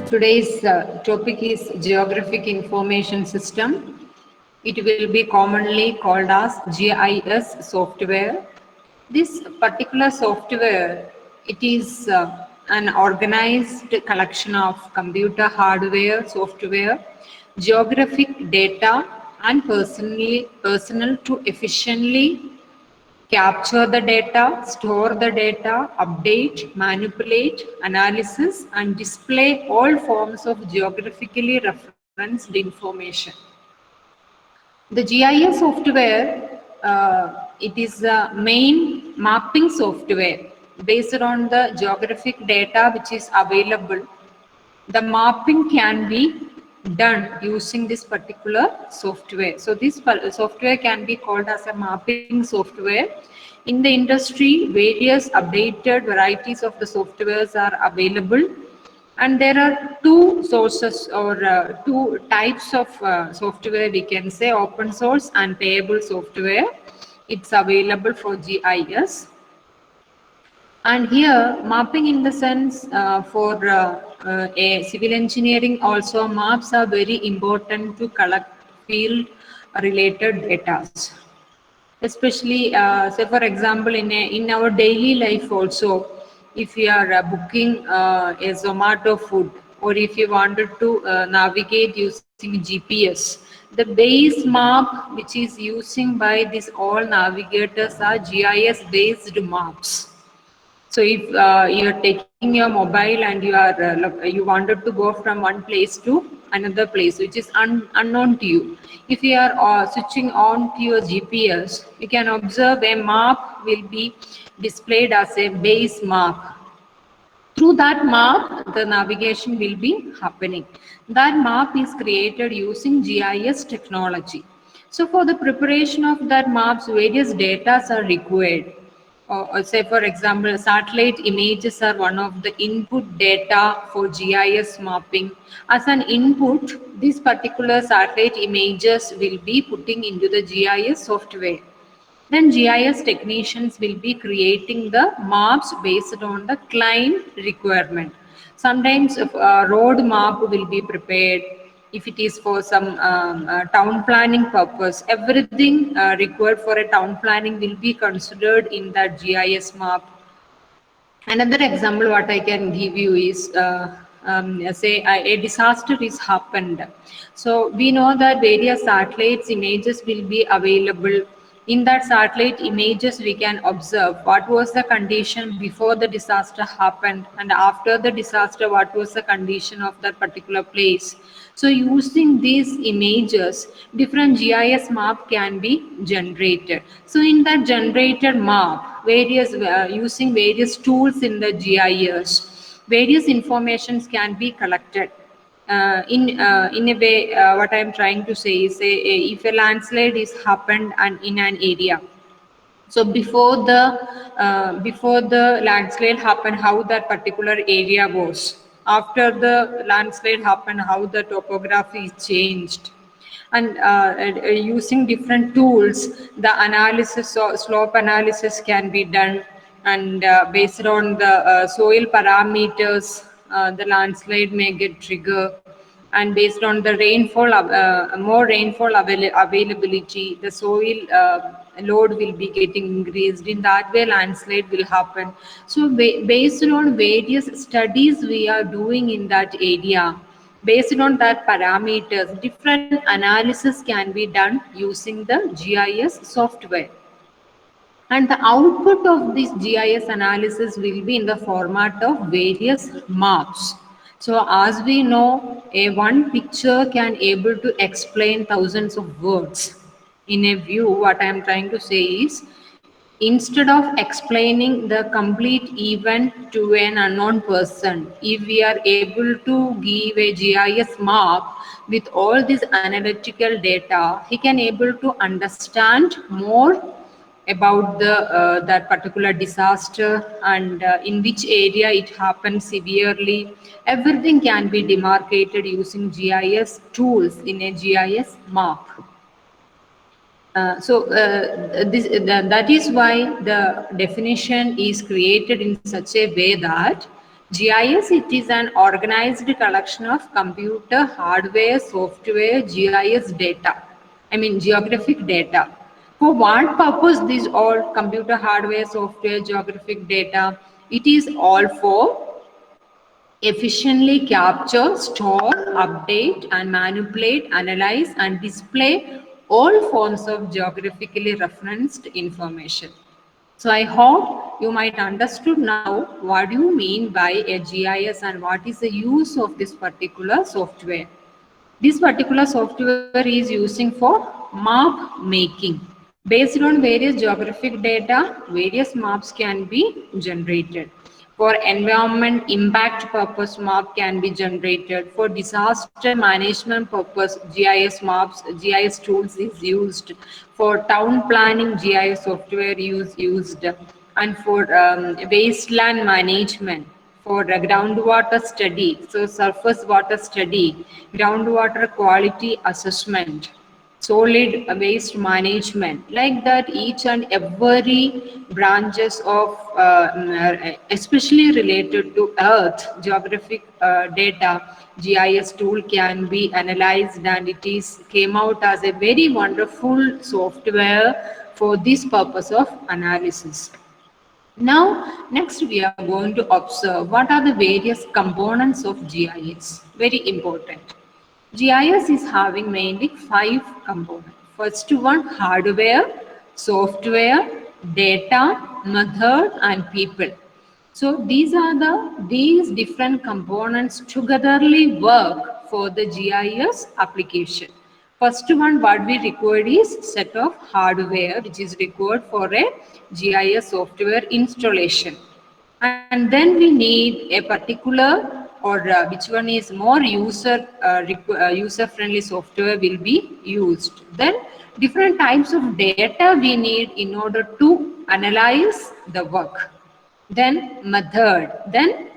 Today's topic is Geographic Information System. It will be commonly called as GIS software. This particular software, it is an organized collection of computer hardware, software, geographic data, and personal to efficiently capture the data, store the data, update, manipulate, analysis, and display all forms of geographically referenced information. The GIS software, it is the main mapping software based on the geographic data which is available. The mapping can be done using this particular software. So this software can be called as a mapping software. In the industry, various updated varieties of the softwares are available, and there are two sources or two types of software, we can say open source and payable software. It's available for GIS. And here, mapping in the sense for a civil engineering also, maps are very important to collect field related data. Especially, say for example, in our daily life also, if you are booking a Zomato food, or if you wanted to navigate using GPS, the base map which is using by these all navigators are GIS based maps. So if you are taking your mobile and you wanted to go from one place to another place which is unknown to you, if you are switching on to your GPS, you can observe a map will be displayed as a base map. Through that map, the navigation will be happening. That map is created using GIS technology. So for the preparation of that maps, various data are required. Say for example, satellite images are one of the input data for GIS mapping. As an input, these particular satellite images will be putting into the GIS software. Then GIS technicians will be creating the maps based on the client requirement. Sometimes a road map will be prepared. If it is for some town planning purpose, everything required for a town planning will be considered in that GIS map. Another example what I can give you is say a disaster is happened. So we know that various satellites images will be available. In that satellite images we can observe what was the condition before the disaster happened, and after the disaster what was the condition of that particular place. So using these images, different GIS map can be generated. So in that generated map, using various tools in the GIS, various informations can be collected. In a way, what I am trying to say is, if a landslide is happened and in an area, so before the landslide happened, how that particular area was. After the landslide happened, how the topography is changed. And using different tools, the analysis or slope analysis can be done. And based on the soil parameters, the landslide may get triggered. And based on the rainfall, more rainfall availability, the soil load will be getting increased. In that way, landslide will happen. So based on various studies we are doing in that area, based on that parameters, different analysis can be done using the GIS software. And the output of this GIS analysis will be in the format of various maps. So as we know, a one picture can able to explain thousands of words. In a view, what I am trying to say is, instead of explaining the complete event to an unknown person, if we are able to give a GIS map with all this analytical data, he can able to understand more about the that particular disaster, and in which area it happened severely. Everything can be demarcated using GIS tools in a GIS map. That is why the definition is created in such a way that GIS, it is an organized collection of computer, hardware, software, GIS data. I mean geographic data. For what purpose these all computer, hardware, software, geographic data? It is all for efficiently capture, store, update, and manipulate, analyze, and display all forms of geographically referenced information. So I hope you might understood now what do you mean by a GIS and what is the use of this particular software. This particular software is using for map making. Based on various geographic data, various maps can be generated. For environment impact purpose, map can be generated. For disaster management purpose, GIS maps, GIS tools is used. For town planning, GIS software used. And for wasteland management, for groundwater study, so surface water study, groundwater quality assessment, solid waste management, like that each and every branches of especially related to earth geographic data, GIS tool can be analyzed, and it is came out as a very wonderful software for this purpose of analysis. Now, next we are going to observe what are the various components of GIS. Very important. GIS is having mainly 5 components. First one, hardware, software, data, method, and people. So these different components togetherly work for the GIS application. First one, what we required is set of hardware, which is required for a GIS software installation. And then we need a particular or which one is more user friendly software will be used. Then different types of data we need in order to analyze the work. Then method, then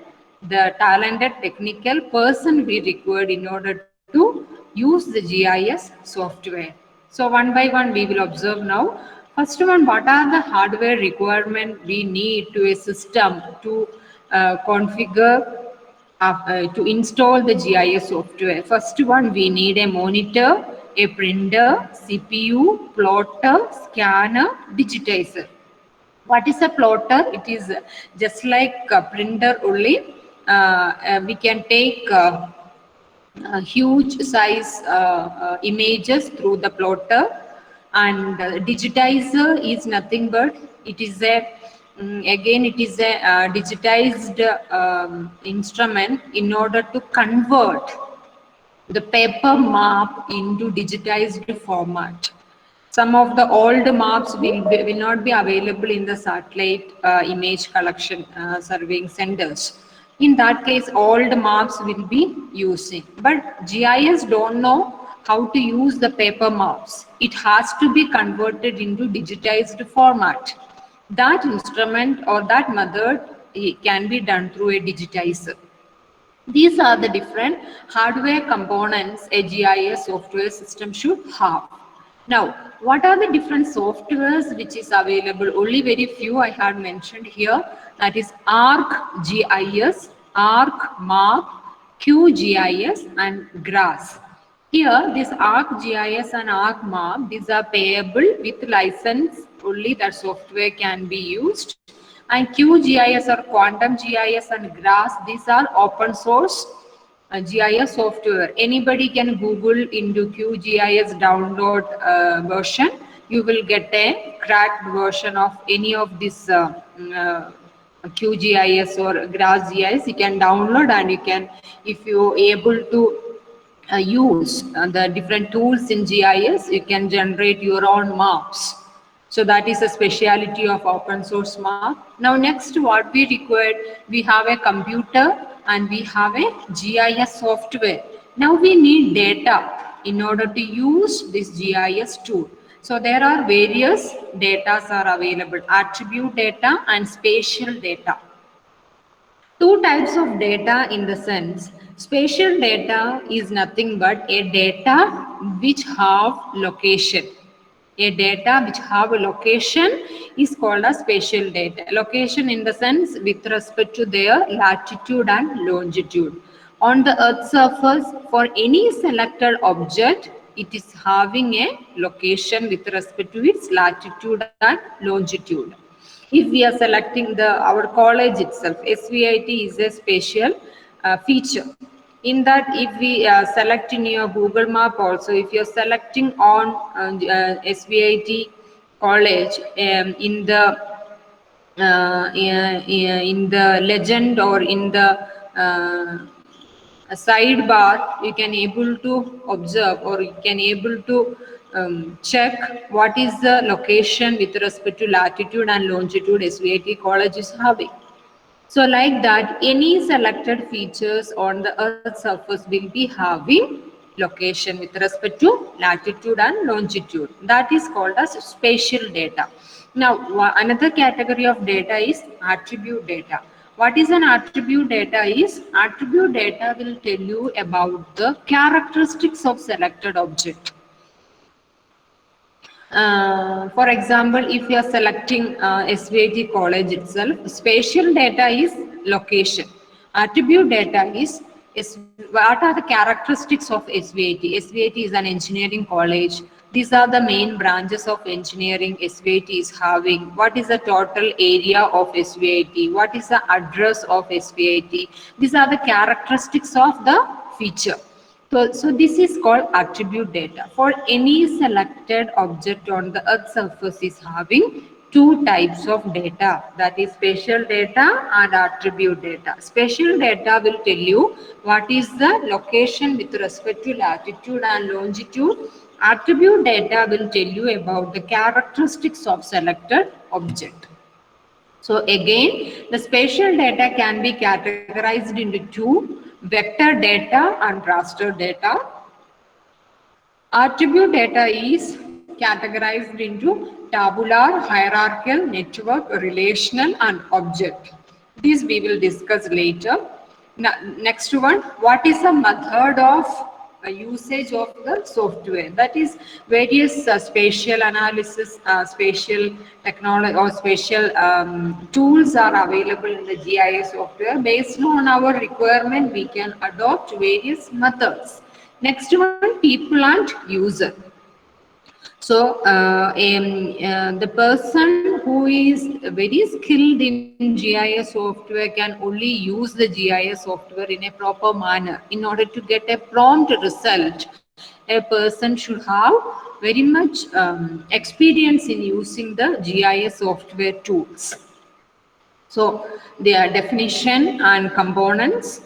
the talented technical person we required in order to use the GIS software. So one by one we will observe now. First one, what are the hardware requirement we need to a system to configure to install the GIS software? First one, we need a monitor, a printer, CPU, plotter, scanner, digitizer. What is a plotter? It is just like a printer only. We can take huge size images through the plotter, and digitizer is nothing but it is a again it is a digitized instrument in order to convert the paper map into digitized format. Some of the old maps will not be available in the satellite image collection surveying centers. In that case, old maps will be using. But GIS don't know how to use the paper maps. It has to be converted into digitized format. That instrument or that method can be done through a digitizer. These are the different hardware components a GIS software system should have. Now, what are the different softwares which is available? Only very few I had mentioned here. That is ArcGIS, ArcMap, QGIS, and GRASS. Here, this ArcGIS and ArcMap, these are payable with license. Only that software can be used. And QGIS or Quantum GIS and GRASS, these are open source GIS software. Anybody can Google into QGIS download version. You will get a cracked version of any of this QGIS or GRASS GIS. You can download, and you can, if you able to use the different tools in GIS, you can generate your own maps. So that is a speciality of open source map. Now next what we required, we have a computer and we have a GIS software. Now we need data in order to use this GIS tool. So there are various data are available, attribute data and spatial data. Two types of data in the sense, spatial data is nothing but a data which have location. A data which have a location is called as spatial data. Location in the sense with respect to their latitude and longitude. On the Earth surface, for any selected object, it is having a location with respect to its latitude and longitude. If we are selecting our college itself, SVIT is a spatial feature. In that, if we select in your Google map also, if you're selecting on SVIT college in the legend or in the sidebar, you can able to observe or you can able to check what is the location with respect to latitude and longitude SVIT college is having. So like that, any selected features on the Earth surface will be having location with respect to latitude and longitude. That is called as spatial data. Now, another category of data is attribute data. What is an attribute data is, attribute data will tell you about the characteristics of selected object. For example, if you are selecting SVIT college itself, spatial data is location. Attribute data is what are the characteristics of SVIT. SVIT is an engineering college. These are the main branches of engineering SVIT is having. What is the total area of SVIT? What is the address of SVIT? These are the characteristics of the feature. So this is called attribute data. For any selected object on the Earth surface is having two types of data, that is spatial data and attribute data. Spatial data will tell you what is the location with respect to latitude and longitude. Attribute data will tell you about the characteristics of selected object. So again, the spatial data can be categorized into two: vector data and raster data. Attribute data is categorized into tabular, hierarchical, network, relational, and object. These we will discuss later. Now, next one, what is the method of usage of the software? That is, various spatial analysis, spatial technology or spatial tools are available in the GIS software. Based on our requirement, we can adopt various methods. Next one, people and user. So the person who is very skilled in GIS software can only use the GIS software in a proper manner. In order to get a prompt result, a person should have very much experience in using the GIS software tools. So their definition and components.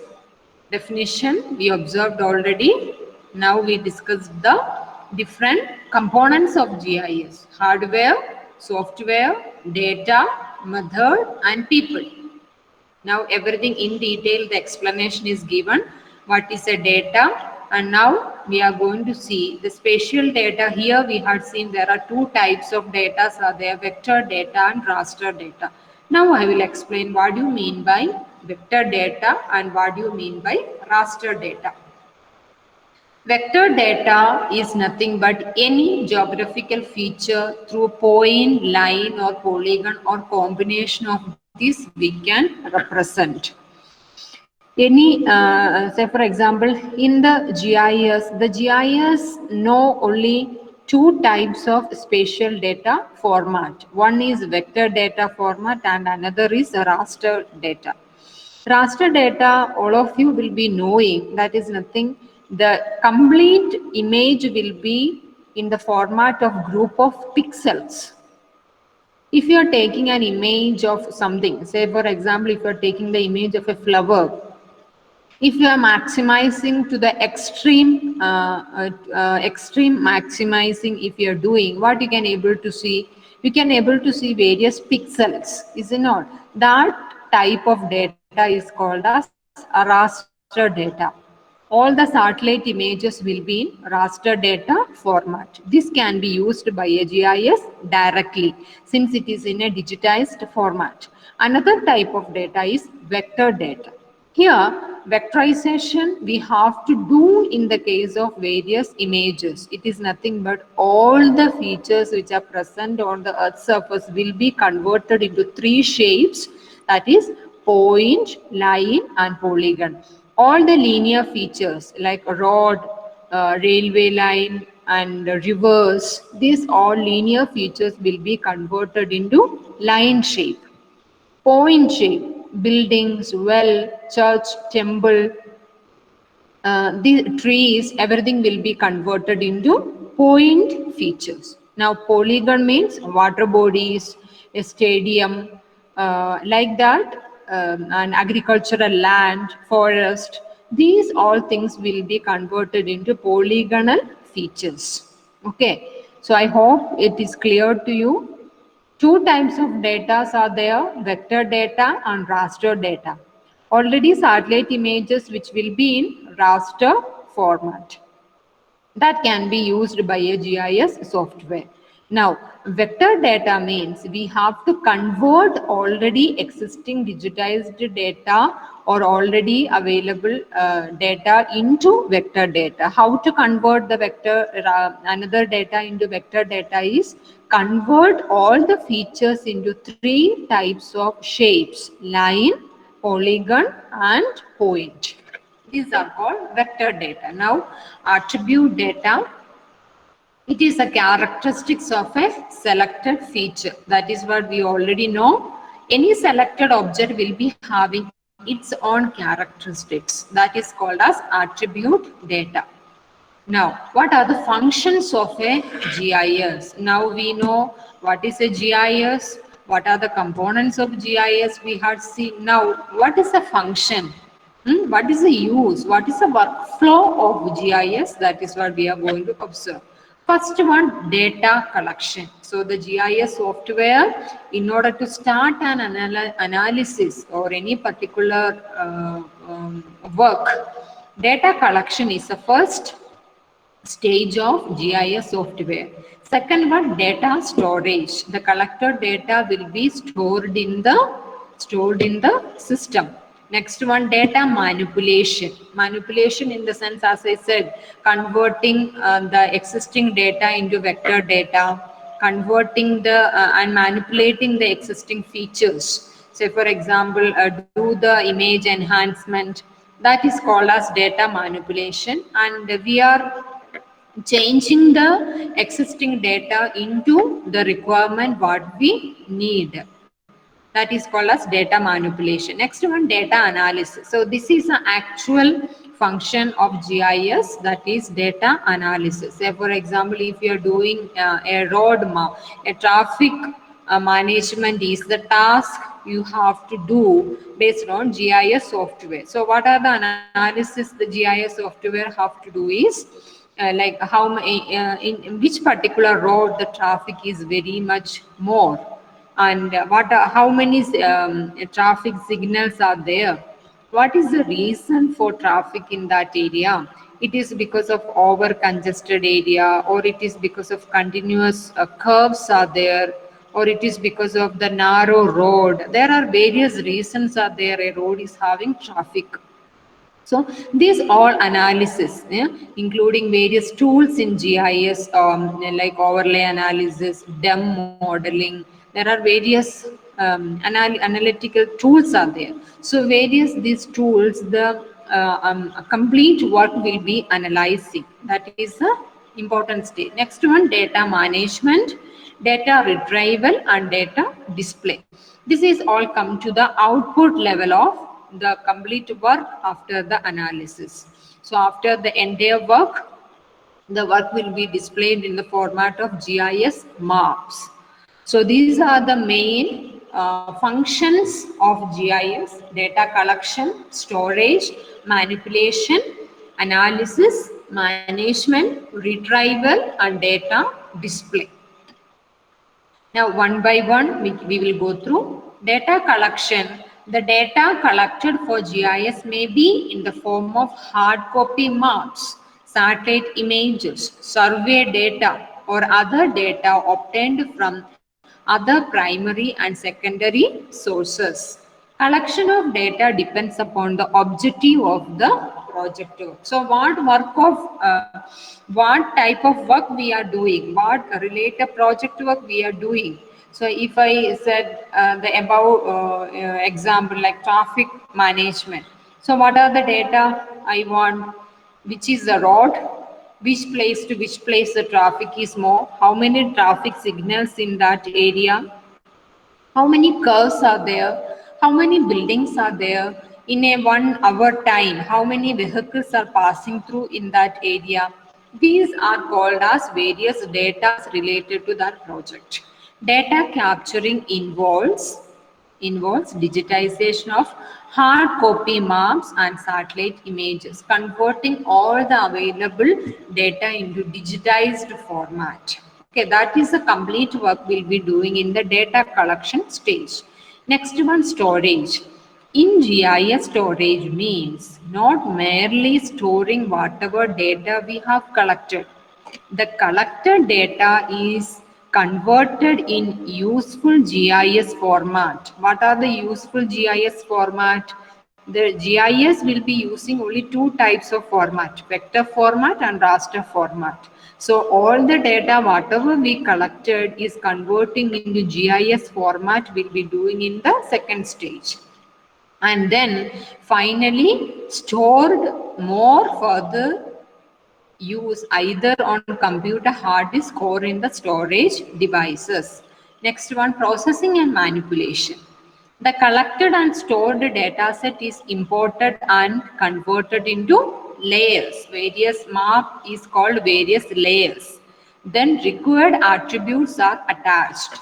Definition we observed already. Now we discussed the different components of GIS: hardware, software, data, method, and people. Now everything in detail, the explanation is given. What is a data? And now we are going to see the spatial data. Here we had seen there are two types of data, are there: vector data and raster data. Now I will explain what do you mean by vector data and what do you mean by raster data. Vector data is nothing but any geographical feature through point, line, or polygon or combination of these we can represent. Any, say for example, in the GIS know only two types of spatial data format. One is vector data format and another is raster data. Raster data, all of you will be knowing, that is nothing. The complete image will be in the format of group of pixels. If you are taking an image of something, say for example, if you are taking the image of a flower, if you are maximizing to the extreme, extreme maximizing, if you are doing, what you can able to see, you can able to see various pixels, is it not? That type of data is called as a raster data. All the satellite images will be in raster data format. This can be used by a GIS directly since it is in a digitized format. Another type of data is vector data. Here, vectorization we have to do in the case of various images. It is nothing but all the features which are present on the Earth surface will be converted into three shapes, that is point, line and polygon. All the linear features like a road, railway line and rivers, these all linear features will be converted into line shape. Point shape, buildings, well, church, temple, the trees, everything will be converted into point features. Now, polygon means water bodies, a stadium, like that, and agricultural land, forest. These all things will be converted into polygonal features. Okay, so I hope it is clear to you. Two types of data are there, vector data and raster data. Already satellite images which will be in raster format that can be used by a GIS software. Now, vector data means we have to convert already existing digitized data or already available data into vector data. How to convert the vector, another data into vector data is convert all the features into three types of shapes: line, polygon and point. These are called vector data. Now, attribute data, it is a characteristics of a selected feature. That is what we already know. Any selected object will be having its own characteristics. That is called as attribute data. Now, what are the functions of a GIS? Now we know what is a GIS, what are the components of GIS we had seen. Now, what is a function? What is the use? What is the workflow of GIS? That is what we are going to observe. First one, data collection. So the GIS software, in order to start an analysis or any particular work, data collection is the first stage of GIS software. Second one, data storage. The collected data will be stored in the system. Next one, data manipulation. Manipulation in the sense, as I said, converting the existing data into vector data, converting the and manipulating the existing features. Say for example, do the image enhancement. That is called as data manipulation, and we are changing the existing data into the requirement what we need. That is called as data manipulation. Next one, data analysis. So this is an actual function of GIS, that is data analysis. Say for example, if you are doing a road map, a traffic management is the task you have to do based on GIS software. So what are the analysis the GIS software have to do is like how in which particular road the traffic is very much more, and how many traffic signals are there, what is the reason for traffic in that area. It is because of over congested area, or it is because of continuous curves are there, or it is because of the narrow road. There are various reasons are there a road is having traffic. So these all analysis, yeah, including various tools in GIS, like overlay analysis, DEM modeling. There are various analytical tools are there. So various these tools, the complete work will be analyzing. That is the important stage. Next one, data management, data retrieval and data display. This is all come to the output level of the complete work after the analysis. So after the entire work, the work will be displayed in the format of GIS maps. So these are the main functions of GIS: data collection, storage, manipulation, analysis, management, retrieval and data display. Now, one by one, we will go through. Data collection. The data collected for GIS may be in the form of hard copy maps, satellite images, survey data, or other data obtained from other primary and secondary sources. Collection of data depends upon the objective of the project work. So what type of work we are doing, what related project work we are doing. So if I said the above example like traffic management. So what are the data I want? Which is the road? Which place to which place the traffic is more? How many traffic signals in that area? How many curves are there, how many buildings are there in a 1 hour time, how many vehicles are passing through in that area. These are called as various data related to that project. Data capturing involves digitization of hard copy maps and satellite images, converting all the available data into digitized format. Okay, that is the complete work we'll be doing in the data collection stage. Next one, storage. In GIS, storage means not merely storing whatever data we have collected. The collected data is converted in useful GIS format. What are the useful GIS format? The GIS will be using only two types of format, vector format and raster format. So all the data, whatever we collected is converting into GIS format, we'll be doing in the second stage. And then finally stored more further use either on computer hard disk or in the storage devices. Next one, processing and manipulation. The collected and stored data set is imported and converted into layers. Various map is called various layers. Then required attributes are attached.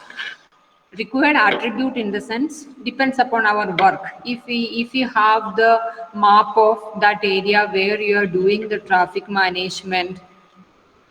Required attribute in the sense depends upon our work. If you have the map of that area where you are doing the traffic management,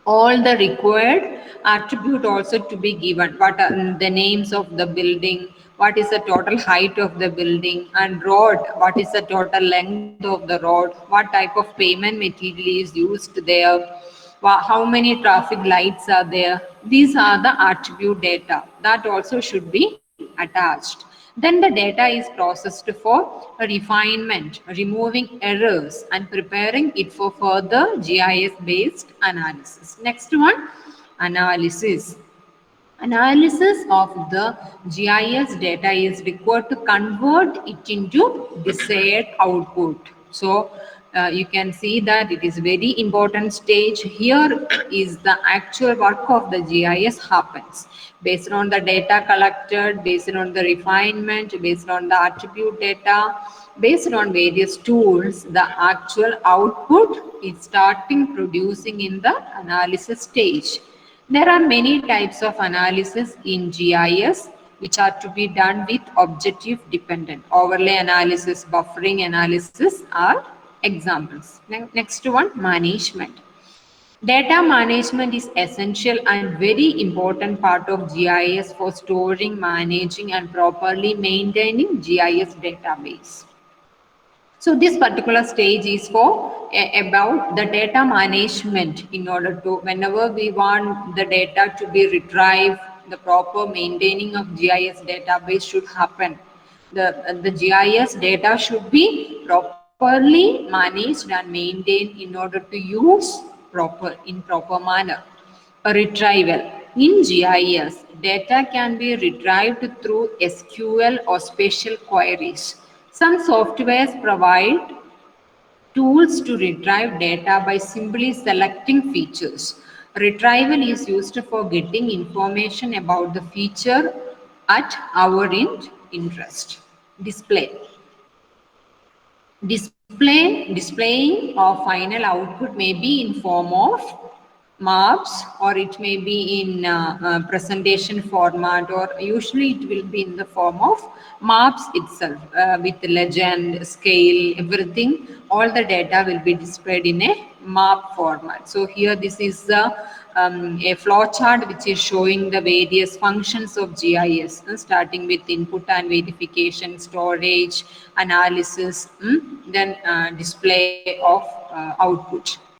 all the required attribute also to be given. What are the names of the building, what is the total height of the building, and road, what is the total length of the road, what type of payment material is used there, how many traffic lights are there. These are the attribute data that also should be attached. Then the data is processed for refinement, removing errors and preparing it for further GIS based analysis. Next one, analysis. Analysis of the GIS data is required to convert it into desired output. So you can see that it is very important stage. Here is the actual work of the GIS happens. Based on the data collected, based on the refinement, based on the attribute data, based on various tools, the actual output is starting producing in the analysis stage. There are many types of analysis in GIS which are to be done with objective dependent. Overlay analysis, buffering analysis are examples. Next one, management. Data management is essential and very important part of GIS for storing, managing and properly maintaining GIS database. So this particular stage is for about the data management. In order to, whenever we want the data to be retrieved, the proper maintaining of GIS database should happen. The GIS data should be properly managed and maintained in order to use in proper manner. A retrieval. In GIS, data can be retrieved through SQL or special queries. Some softwares provide tools to retrieve data by simply selecting features. Retrieval is used for getting information about the feature at our interest. Display. Displaying a final output may be in form of maps or it may be in presentation format, or usually it will be in the form of maps itself with legend, scale, everything. All the data will be displayed in a map format. So here this is a flow chart which is showing the various functions of GIS, starting with input and verification, storage, analysis, then display of output.